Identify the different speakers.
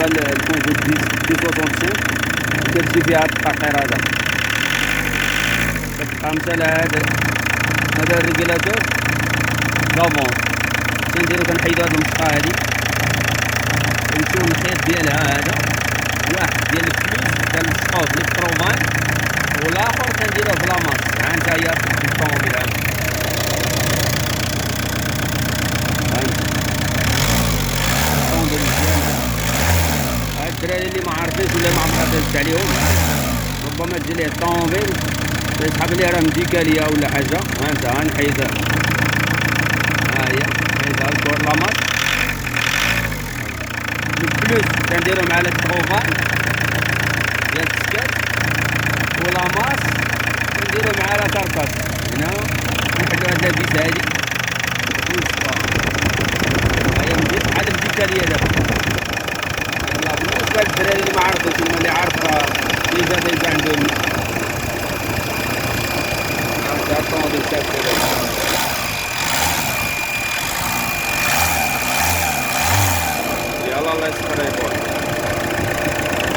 Speaker 1: بالنسبه للكونغو دي 65 درتي فيها التقير هذا. كتبقى مثلا هذا الريغولاتور دافونس كنديرو كنحيدو هاد المشطه هادي ونمشيو للخيط ديالها. هذا واحد ديال الفلوس ديال السطوب الكتروفان والاخر كنديروه بلا ماس. ها انت هي الطوموبيل هاد الطوموبيل مزيان. هاد الدراري اللي ما عارفينش ولا ما عمرها دازت عليهم ربما تجي ليه الطوموبيل يسحب ليه راه ميديكاليه ولا حاجه. ها انت غنحيد ها هي نحيدها الكور لاماس. الفلوس كنديرو مع الكتروفان ديال التسكات ولاماس كنديرو مع لا كاركاس. هنا نحلو هاد لابيس هادي ونصفوها. ها هي بحال الميديكاليه دابا. يلاه بالنسبه للدراري اللي ما عرفوش ولا اللي عارف ديجا عندهم الطوموبيل تاعك. يلا الله يستر عليكم.